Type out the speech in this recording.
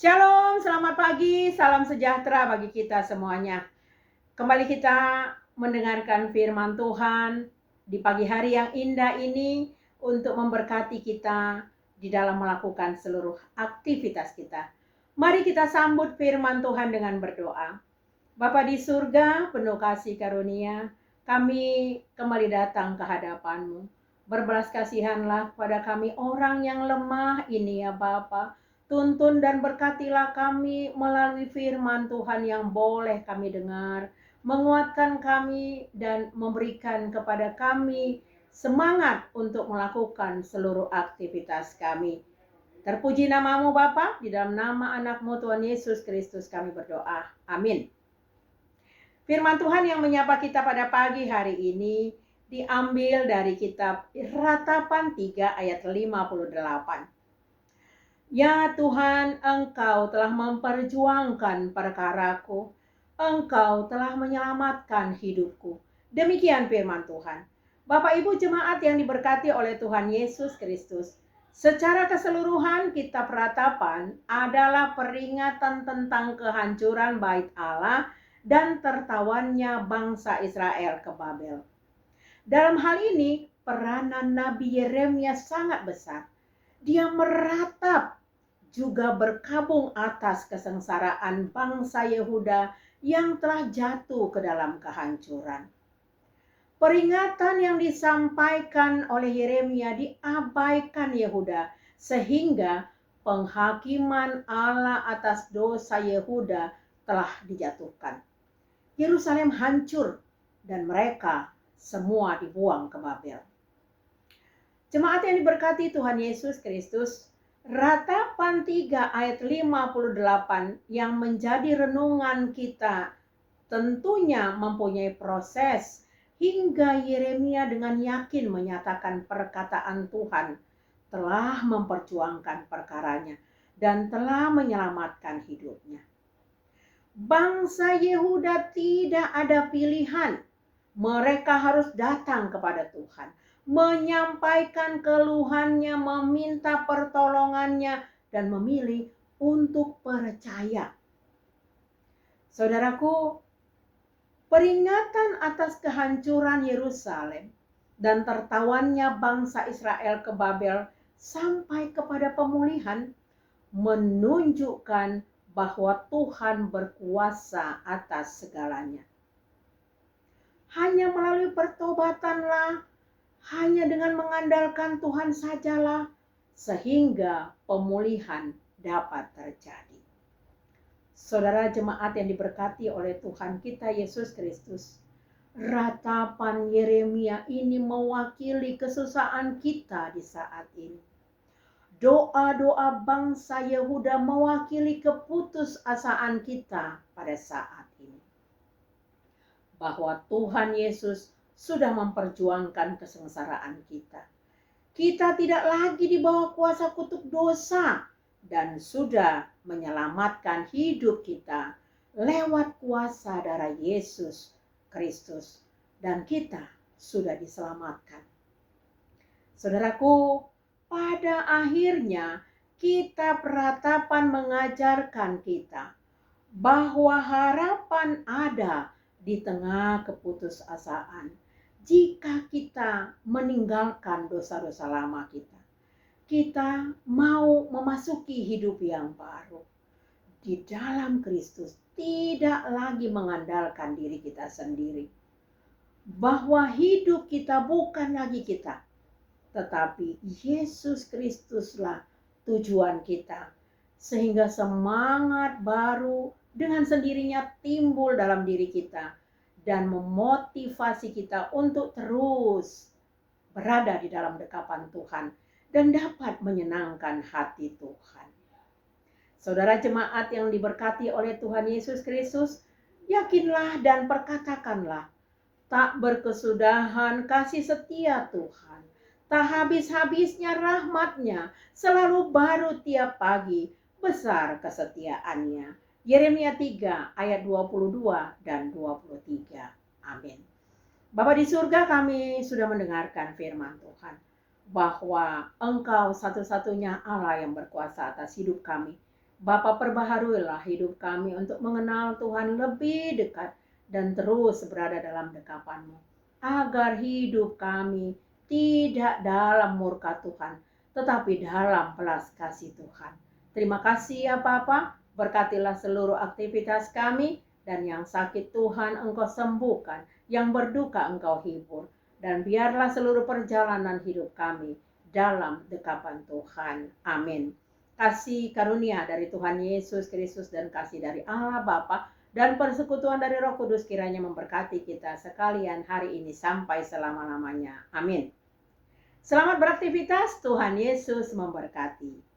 Shalom, selamat pagi, salam sejahtera bagi kita semuanya. Kembali kita mendengarkan firman Tuhan di pagi hari yang indah ini untuk memberkati kita di dalam melakukan seluruh aktivitas kita. Mari kita sambut firman Tuhan dengan berdoa. Bapa di surga, penuh kasih karunia, kami kembali datang ke hadapan-Mu. Berbelas kasihanlah pada kami orang yang lemah ini ya Bapa. Tuntun dan berkatilah kami melalui firman Tuhan yang boleh kami dengar. Menguatkan kami dan memberikan kepada kami semangat untuk melakukan seluruh aktivitas kami. Terpuji namamu Bapa, di dalam nama anak-Mu Tuhan Yesus Kristus kami berdoa. Amin. Firman Tuhan yang menyapa kita pada pagi hari ini diambil dari kitab Ratapan 3 ayat 58. Ya Tuhan, Engkau telah memperjuangkan perkaraku, Engkau telah menyelamatkan hidupku. Demikian firman Tuhan. Bapak Ibu jemaat yang diberkati oleh Tuhan Yesus Kristus, secara keseluruhan kitab Ratapan adalah peringatan tentang kehancuran bait Allah dan tertawannya bangsa Israel ke Babel. Dalam hal ini, peranan Nabi Yeremia sangat besar. Dia meratap juga berkabung atas kesengsaraan bangsa Yehuda yang telah jatuh ke dalam kehancuran. Peringatan yang disampaikan oleh Yeremia diabaikan Yehuda sehingga penghakiman Allah atas dosa Yehuda telah dijatuhkan. Yerusalem hancur dan mereka semua dibuang ke Babel. Jemaat yang diberkati Tuhan Yesus Kristus, Ratapan 3 ayat 58 yang menjadi renungan kita tentunya mempunyai proses hingga Yeremia dengan yakin menyatakan perkataan Tuhan telah memperjuangkan perkaranya dan telah menyelamatkan hidupnya. Bangsa Yehuda tidak ada pilihan. Mereka harus datang kepada Tuhan, menyampaikan keluhannya, meminta pertolongannya, dan memilih untuk percaya. Saudaraku, peringatan atas kehancuran Yerusalem dan tertawannya bangsa Israel ke Babel sampai kepada pemulihan menunjukkan bahwa Tuhan berkuasa atas segalanya. Hanya melalui pertobatanlah, hanya dengan mengandalkan Tuhan sajalah, sehingga pemulihan dapat terjadi. Saudara jemaat yang diberkati oleh Tuhan kita Yesus Kristus, ratapan Yeremia ini mewakili kesusahan kita di saat ini. Doa-doa bangsa Yehuda mewakili keputusasaan kita pada saat ini. Bahwa Tuhan Yesus sudah memperjuangkan kesengsaraan kita. Kita tidak lagi di bawah kuasa kutuk dosa dan sudah menyelamatkan hidup kita lewat kuasa darah Yesus Kristus dan kita sudah diselamatkan. Saudaraku, pada akhirnya kitab Ratapan mengajarkan kita bahwa harapan ada di tengah keputusasaan jika kita meninggalkan dosa-dosa lama kita. Kita mau memasuki hidup yang baru di dalam Kristus, tidak lagi mengandalkan diri kita sendiri. Bahwa hidup kita bukan lagi kita, tetapi Yesus Kristuslah tujuan kita. Sehingga semangat baru dengan sendirinya timbul dalam diri kita dan memotivasi kita untuk terus berada di dalam dekapan Tuhan dan dapat menyenangkan hati Tuhan. Saudara jemaat yang diberkati oleh Tuhan Yesus Kristus, yakinlah dan perkatakanlah, tak berkesudahan kasih setia Tuhan, tak habis-habisnya rahmat-Nya, selalu baru tiap pagi, besar kesetiaannya. Yeremia 3 ayat 22 dan 23. Amin. Bapa di surga, kami sudah mendengarkan firman Tuhan bahwa Engkau satu-satunya Allah yang berkuasa atas hidup kami. Bapa, perbaharuilah hidup kami untuk mengenal Tuhan lebih dekat dan terus berada dalam dekapan-Mu, agar hidup kami tidak dalam murka Tuhan, tetapi dalam belas kasih Tuhan. Terima kasih ya Bapa, berkatilah seluruh aktivitas kami, dan yang sakit Tuhan Engkau sembuhkan, yang berduka Engkau hibur, dan biarlah seluruh perjalanan hidup kami dalam dekapan Tuhan. Amin. Kasih karunia dari Tuhan Yesus Kristus dan kasih dari Allah Bapa dan persekutuan dari Roh Kudus kiranya memberkati kita sekalian hari ini sampai selama-lamanya. Amin. Selamat beraktivitas, Tuhan Yesus memberkati.